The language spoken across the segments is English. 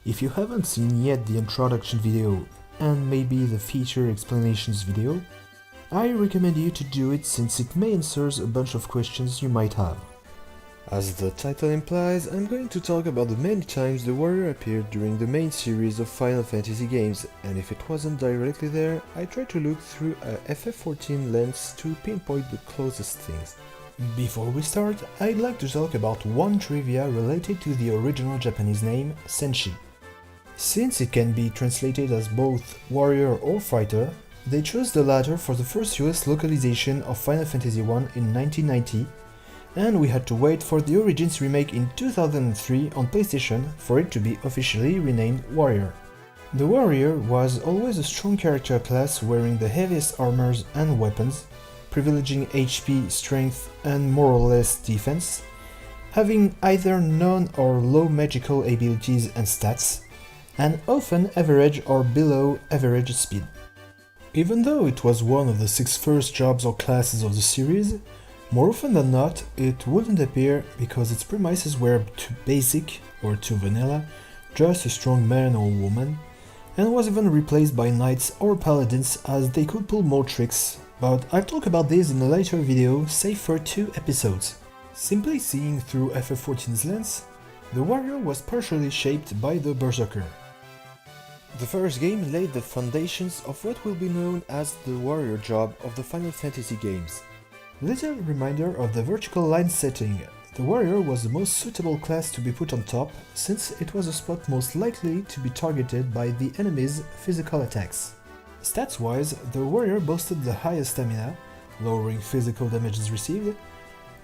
If you haven't seen yet the introduction video and maybe the feature explanations video, I recommend you to do it since it may answer a bunch of questions you might have. As the title implies, I'm going to talk about the many times the warrior appeared during the main series of Final Fantasy games, and if it wasn't directly there, I tried to look through a FF14 lens to pinpoint the closest things. Before we start, I'd like to talk about one trivia related to the original Japanese name, Senshi. Since it can be translated as both warrior or fighter, they chose the latter for the first US localization of Final Fantasy I in 1990, and we had to wait for the Origins remake in 2003 on PlayStation for it to be officially renamed Warrior. The Warrior was always a strong character class wearing the heaviest armors and weapons, privileging HP, strength, and more or less defense, having either none or low magical abilities and stats, and often average or below average speed. Even though it was one of the 6 first jobs or classes of the series, more often than not, it wouldn't appear because its premises were too basic or too vanilla, just a strong man or woman, and was even replaced by knights or paladins as they could pull more tricks, but I'll talk about this in a later video, save for 2 episodes. Simply seeing through FF14's lens, the warrior was partially shaped by the berserker. The first game laid the foundations of what will be known as the warrior job of the Final Fantasy games. Little reminder of the vertical line setting, the warrior was the most suitable class to be put on top, since it was a spot most likely to be targeted by the enemy's physical attacks. Stats-wise, the warrior boasted the highest stamina, lowering physical damages received,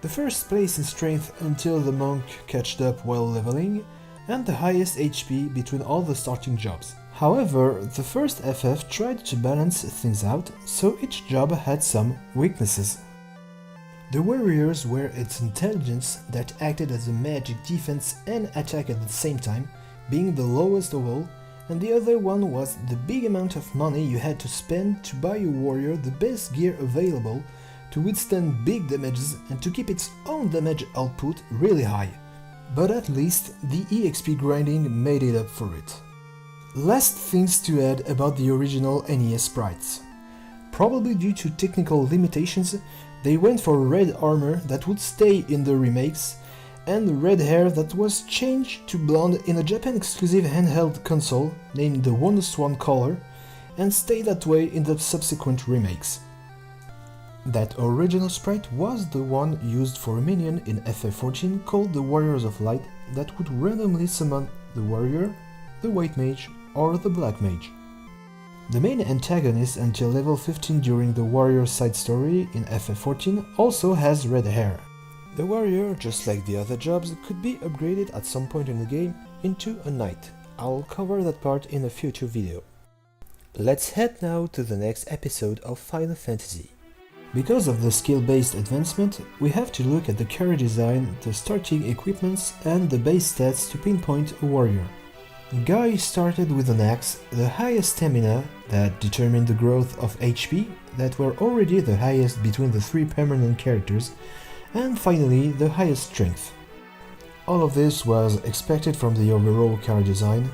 the first place in strength until the monk catched up while leveling, and the highest HP between all the starting jobs. However, the first FF tried to balance things out, so each job had some weaknesses. The warriors were its intelligence that acted as a magic defense and attack at the same time, being the lowest of all, and the other one was the big amount of money you had to spend to buy your warrior the best gear available to withstand big damages and to keep its own damage output really high. But at least the EXP grinding made it up for it. Last things to add about the original NES sprites. Probably due to technical limitations, they went for red armor that would stay in the remakes, and red hair that was changed to blonde in a Japan-exclusive handheld console named the WonderSwan color, and stayed that way in the subsequent remakes. That original sprite was the one used for a minion in FF14 called the Warriors of Light that would randomly summon the warrior, the white mage, or the black mage. The main antagonist until level 15 during the warrior side story in FF14 also has red hair. The warrior, just like the other jobs, could be upgraded at some point in the game into a knight. I'll cover that part in a future video. Let's head now to the next episode of Final Fantasy. Because of the skill-based advancement, we have to look at the carry design, the starting equipments, and the base stats to pinpoint a warrior. Guy started with an axe, the highest stamina that determined the growth of HP that were already the highest between the 3 permanent characters, and finally the highest strength. All of this was expected from the overall carry design,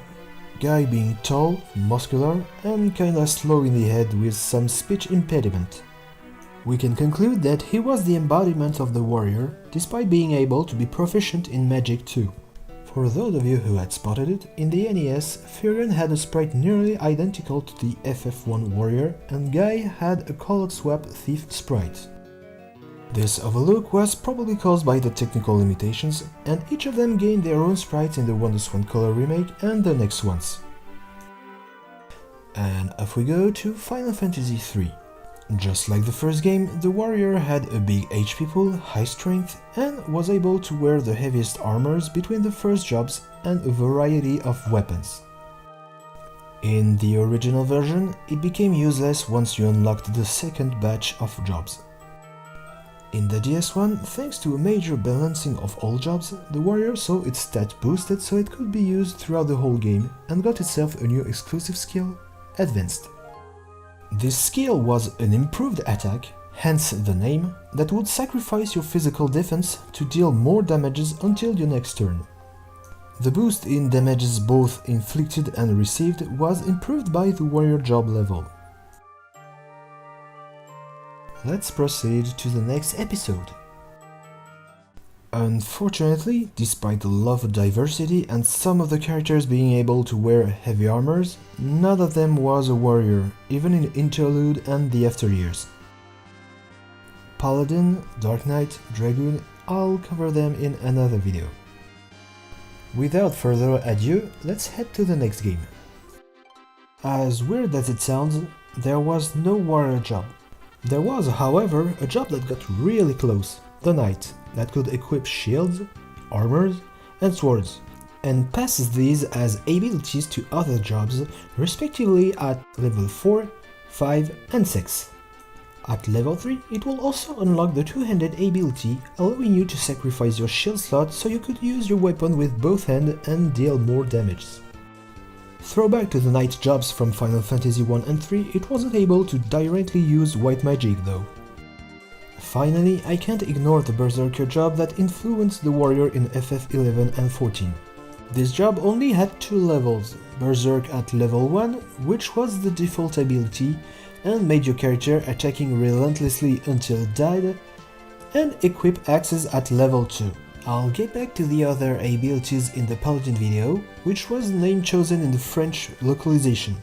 Guy being tall, muscular, and kinda slow in the head with some speech impediment. We can conclude that he was the embodiment of the warrior, despite being able to be proficient in magic too. For those of you who had spotted it, in the NES, Furion had a sprite nearly identical to the FF1 warrior, and Guy had a color swap thief sprite. This overlook was probably caused by the technical limitations, and each of them gained their own sprites in the WonderSwan Color remake and the next ones. And off we go to Final Fantasy III. Just like the first game, the warrior had a big HP pool, high strength, and was able to wear the heaviest armors between the first jobs and a variety of weapons. In the original version, it became useless once you unlocked the second batch of jobs. In the DS1, thanks to a major balancing of all jobs, the warrior saw its stat boosted so it could be used throughout the whole game and got itself a new exclusive skill, Advanced. This skill was an improved attack, hence the name, that would sacrifice your physical defense to deal more damages until your next turn. The boost in damages both inflicted and received was improved by the warrior job level. Let's proceed to the next episode. Unfortunately, despite the love of diversity and some of the characters being able to wear heavy armors, none of them was a warrior, even in Interlude and the After Years. Paladin, Dark Knight, Dragoon, I'll cover them in another video. Without further ado, let's head to the next game. As weird as it sounds, there was no warrior job. There was, however, a job that got really close, the Knight, that could equip shields, armors, and swords, and passes these as abilities to other jobs, respectively at level 4, 5, and 6. At level 3, it will also unlock the two-handed ability, allowing you to sacrifice your shield slot so you could use your weapon with both hands and deal more damage. Throwback to the Knight jobs from Final Fantasy 1 and 3, it wasn't able to directly use white magic though. Finally, I can't ignore the Berserker job that influenced the warrior in FF11 and 14. This job only had 2 levels, Berserk at level 1, which was the default ability, and made your character attacking relentlessly until it died, and equip axes at level 2. I'll get back to the other abilities in the Paladin video, which was the name chosen in the French localization.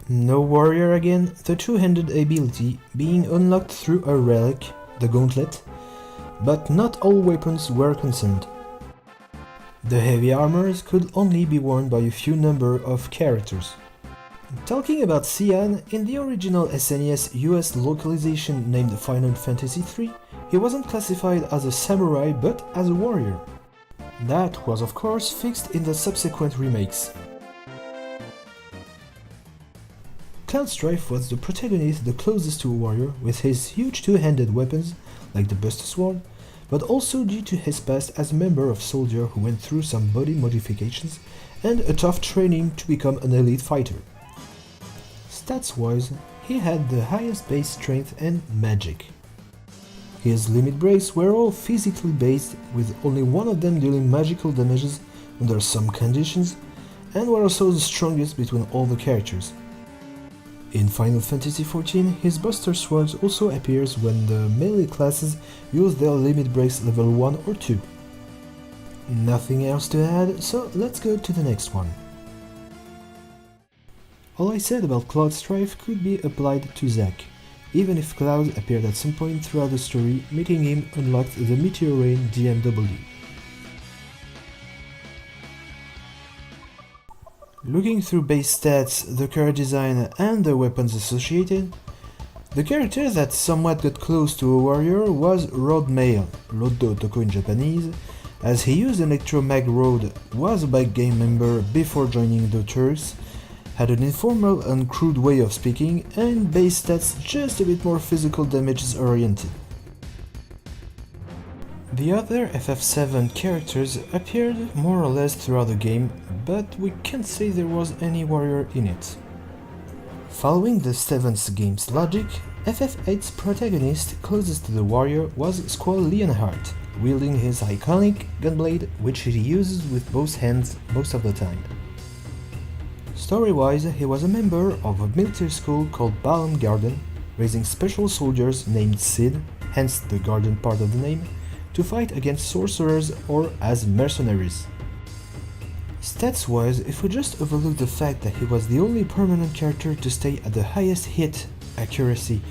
No warrior again, the two-handed ability being unlocked through a relic, the Gauntlet, but not all weapons were concerned. The heavy armors could only be worn by a few number of characters. Talking about Cian, in the original SNES US localization named Final Fantasy III, he wasn't classified as a samurai but as a warrior. That was of course fixed in the subsequent remakes. Cloud Strife was the protagonist the closest to a warrior with his huge two-handed weapons like the Buster Sword, but also due to his past as a member of soldier who went through some body modifications and a tough training to become an elite fighter. Stats-wise, he had the highest base strength and magic. His limit breaks were all physically based, with only one of them dealing magical damages under some conditions, and were also the strongest between all the characters. In Final Fantasy XIV, his Buster Sword also appears when the melee classes use their limit breaks level 1 or 2. Nothing else to add, so let's go to the next one. All I said about Cloud Strife could be applied to Zack, even if Cloud appeared at some point throughout the story, making him unlock the Meteor Rain DMW. Looking through base stats, the character design and the weapons associated, the character that somewhat got close to a warrior was Road Mail, Rodo Toko in Japanese, as he used Electromag Road, was a bike game member before joining the Turks, had an informal and crude way of speaking, and base stats just a bit more physical damages oriented. The other FF7 characters appeared more or less throughout the game, but we can't say there was any warrior in it. Following the 7th game's logic, FF8's protagonist closest to the warrior was Squall Leonhardt, wielding his iconic gunblade, which he uses with both hands most of the time. Story-wise, he was a member of a military school called Balam Garden, raising special soldiers named Sid, hence the Garden part of the name, to fight against sorcerers or as mercenaries. Stats-wise, if we just overlook the fact that he was the only permanent character to stay at the highest hit accuracy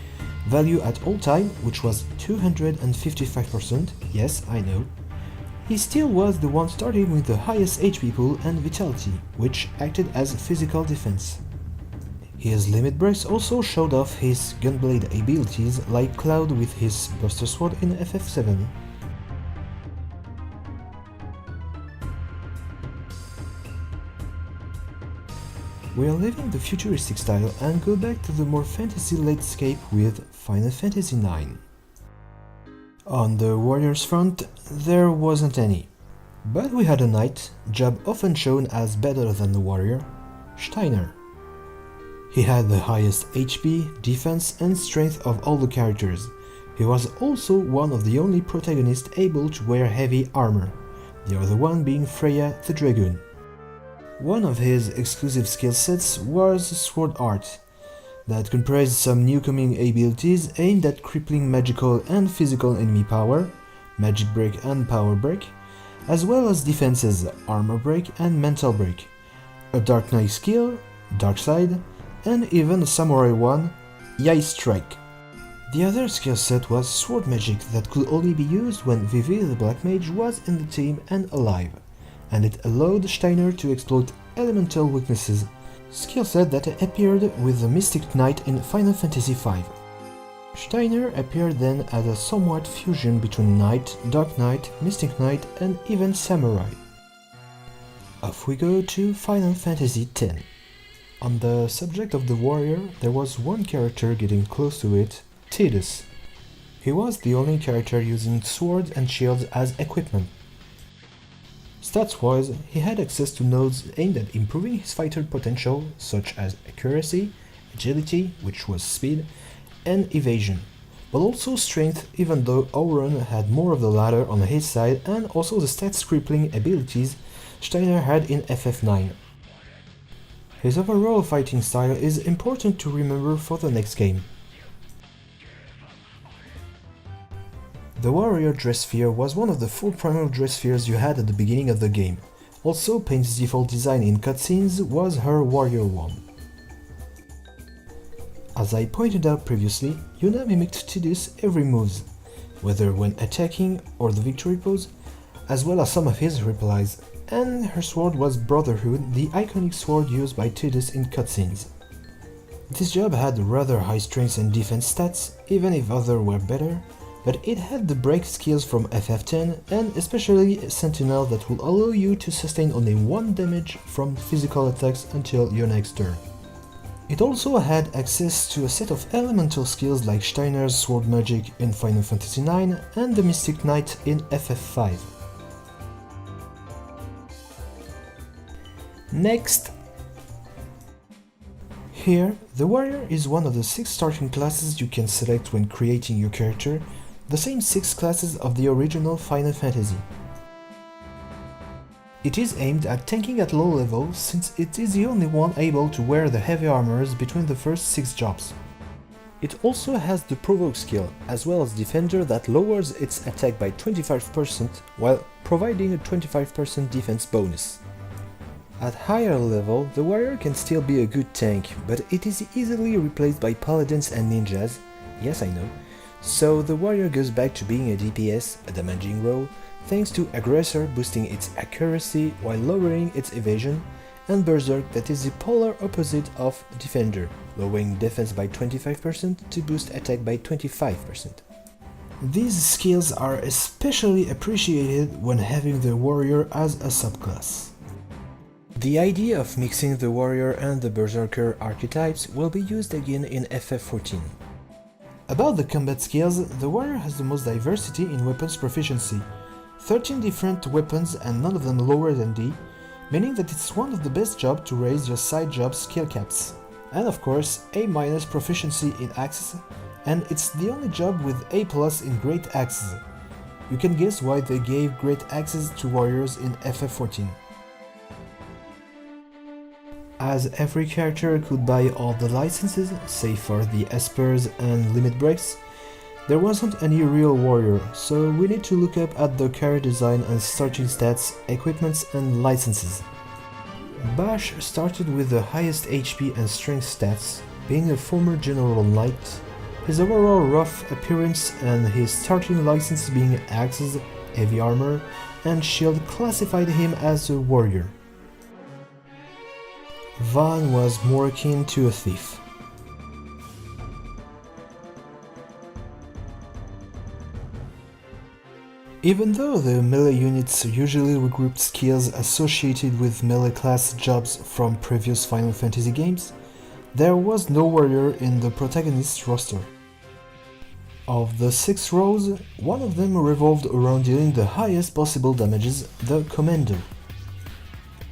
value at all time, which was 255%, yes, I know, he still was the one starting with the highest HP pool and vitality, which acted as physical defense. His limit breaks also showed off his gunblade abilities like Cloud with his Buster Sword in FF7. We are leaving the futuristic style and go back to the more fantasy landscape with Final Fantasy IX. On the warriors front, there wasn't any, but we had a knight, job often shown as better than the warrior, Steiner. He had the highest HP, defense and strength of all the characters. He was also one of the only protagonists able to wear heavy armor, the other one being Freya the Dragoon. One of his exclusive skill sets was Sword Art, that comprised some newcoming abilities aimed at crippling magical and physical enemy power, Magic Break and Power Break, as well as defenses Armor Break and Mental Break, a Dark Knight skill, Dark Side, and even a Samurai one, Yai Strike. The other skill set was Sword Magic that could only be used when Vivi the Black Mage was in the team and alive, and it allowed Steiner to exploit elemental weaknesses, skill set that appeared with the Mystic Knight in Final Fantasy V. Steiner appeared then as a somewhat fusion between Knight, Dark Knight, Mystic Knight, and even Samurai. Off we go to Final Fantasy X. On the subject of the warrior, there was one character getting close to it, Tidus. He was the only character using swords and shields as equipment. Stats-wise, he had access to nodes aimed at improving his fighter potential, such as accuracy, agility, which was speed, and evasion, but also strength, even though Auron had more of the latter on his side, and also the stats-crippling abilities Steiner had in FF9. His overall fighting style is important to remember for the next game. The warrior dress sphere was one of the 4 primal dress spheres you had at the beginning of the game. Also, Pain's default design in cutscenes was her warrior one. As I pointed out previously, Yuna mimicked Tidus every move, whether when attacking or the victory pose, as well as some of his replies, and her sword was Brotherhood, the iconic sword used by Tidus in cutscenes. This job had rather high strength and defense stats, even if others were better, but it had the break skills from FF10 and especially Sentinel that will allow you to sustain only 1 damage from physical attacks until your next turn. It also had access to a set of elemental skills like Steiner's Sword Magic in Final Fantasy IX and the Mystic Knight in FF5. Next! Here, the warrior is one of the 6 starting classes you can select when creating your character, the same 6 classes of the original Final Fantasy. It is aimed at tanking at low level since it is the only one able to wear the heavy armors between the first 6 jobs. It also has the Provoke skill, as well as Defender that lowers its attack by 25% while providing a 25% defense bonus. At higher level, the warrior can still be a good tank, but it is easily replaced by paladins and ninjas, yes I know, so the warrior goes back to being a DPS, a damaging role, thanks to Aggressor boosting its accuracy while lowering its evasion, and Berserk that is the polar opposite of Defender, lowering defense by 25% to boost attack by 25%. These skills are especially appreciated when having the warrior as a subclass. The idea of mixing the warrior and the berserker archetypes will be used again in FF14. About the combat skills, the warrior has the most diversity in weapons proficiency, 13 different weapons and none of them lower than D, meaning that it's one of the best jobs to raise your side job skill caps. And of course, A- proficiency in axes, and it's the only job with A+ in great axes. You can guess why they gave great axes to warriors in FF14. As every character could buy all the licenses, save for the Espers and Limit Breaks, there wasn't any real warrior, so we need to look up at the character design and starting stats, equipments and licenses. Basch started with the highest HP and strength stats, being a former General Knight, his overall rough appearance and his starting license being axes, heavy armor and shield classified him as a warrior. Van was more akin to a thief. Even though the melee units usually regrouped skills associated with melee class jobs from previous Final Fantasy games, there was no warrior in the protagonist's roster. Of the 6 roles, one of them revolved around dealing the highest possible damages, the Commando.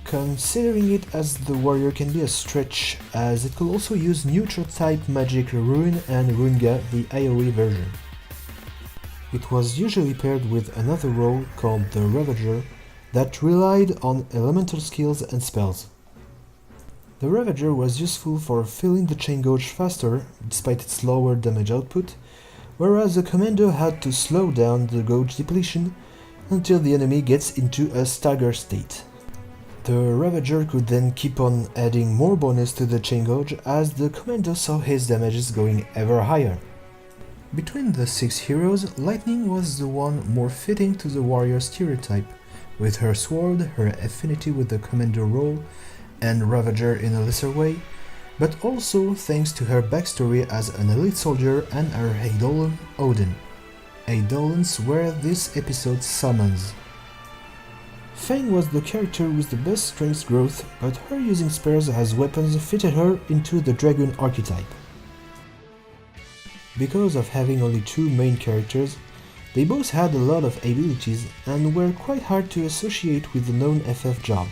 Considering it as the warrior can be a stretch, as it could also use neutral type magic Ruin and Runga, the AoE version. It was usually paired with another role called the Ravager, that relied on elemental skills and spells. The Ravager was useful for filling the chain gauge faster, despite its lower damage output, whereas the Commando had to slow down the gauge depletion until the enemy gets into a stagger state. The Ravager could then keep on adding more bonus to the chain gauge as the Commando saw his damages going ever higher. Between the 6 heroes, Lightning was the one more fitting to the warrior stereotype, with her sword, her affinity with the Commando role, and Ravager in a lesser way, but also thanks to her backstory as an elite soldier and her Eidolon Odin. Eidolons were this episode's summons. Fang was the character with the best strength growth, but her using spears as weapons fitted her into the dragon archetype. Because of having only 2 main characters, they both had a lot of abilities and were quite hard to associate with the known FF job.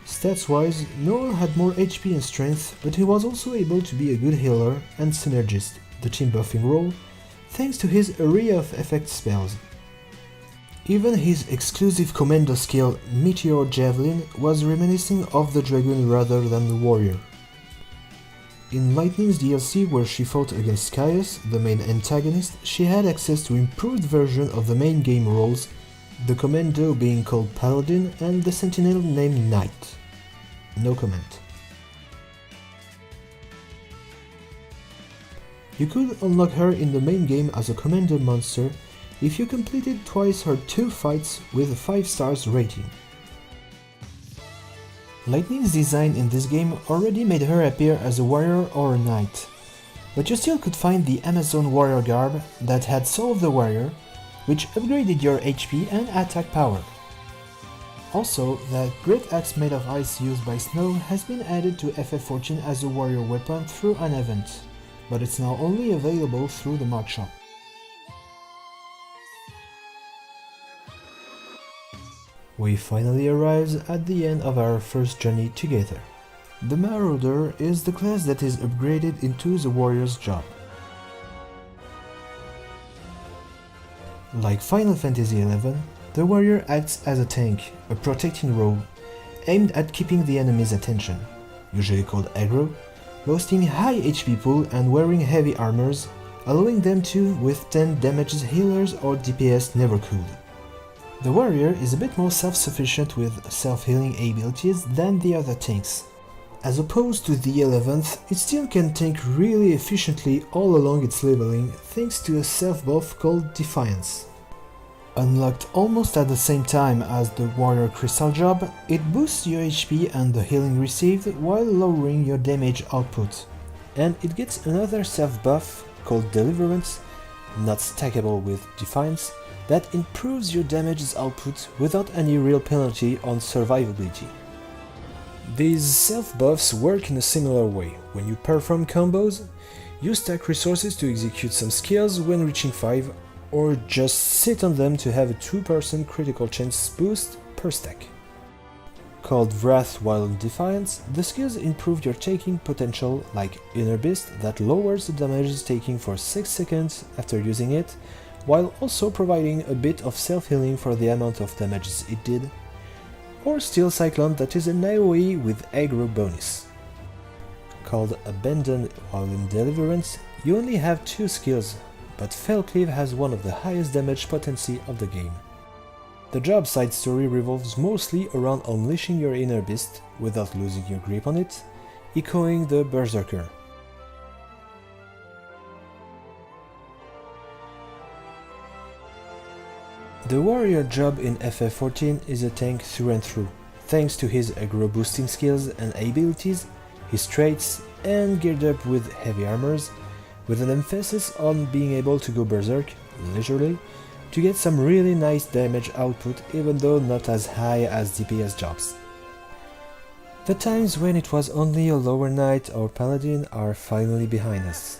Stats-wise, Noel had more HP and strength, but he was also able to be a good healer and synergist, the team buffing role, thanks to his array of effect spells. Even his exclusive commando skill, Meteor Javelin, was reminiscent of the dragon rather than the warrior. In Lightning's DLC, where she fought against Caius, the main antagonist, she had access to improved version of the main game roles, the commando being called Paladin and the sentinel named Knight. No comment. You could unlock her in the main game as a commando monster if you completed twice her 2 fights with a 5 stars rating. Lightning's design in this game already made her appear as a warrior or a knight, but you still could find the Amazon warrior garb that had Soul of the Warrior, which upgraded your HP and attack power. Also, that great axe made of ice used by Snow has been added to FF14 as a warrior weapon through an event, but it's now only available through the mod shop. We finally arrive at the end of our first journey together. The Marauder is the class that is upgraded into the warrior's job. Like Final Fantasy XI, the warrior acts as a tank, a protecting role, aimed at keeping the enemy's attention, usually called aggro, boasting high HP pool and wearing heavy armors, allowing them to withstand damages healers or DPS never could. The warrior is a bit more self-sufficient with self-healing abilities than the other tanks. As opposed to the 11th, it still can tank really efficiently all along its leveling thanks to a self-buff called Defiance. Unlocked almost at the same time as the warrior crystal job, it boosts your HP and the healing received while lowering your damage output. And it gets another self-buff called Deliverance, not stackable with Defiance, that improves your damage's output without any real penalty on survivability. These self-buffs work in a similar way. When you perform combos, you stack resources to execute some skills when reaching 5, or just sit on them to have a 2% critical chance boost per stack. Called Wrath while in Defiance, the skills improve your taking potential, like Inner Beast that lowers the damage taking for 6 seconds after using it, while also providing a bit of self-healing for the amount of damages it did, or Steel Cyclone that is an AoE with aggro bonus. Called Abandoned while in Deliverance, you only have 2 skills, but Fellcleave has one of the highest damage potency of the game. The job side story revolves mostly around unleashing your inner beast without losing your grip on it, echoing the Berserker. The warrior job in FF14 is a tank through and through, thanks to his aggro boosting skills and abilities, his traits, and geared up with heavy armors, with an emphasis on being able to go berserk, leisurely, to get some really nice damage output even though not as high as DPS jobs. The times when it was only a lower knight or paladin are finally behind us.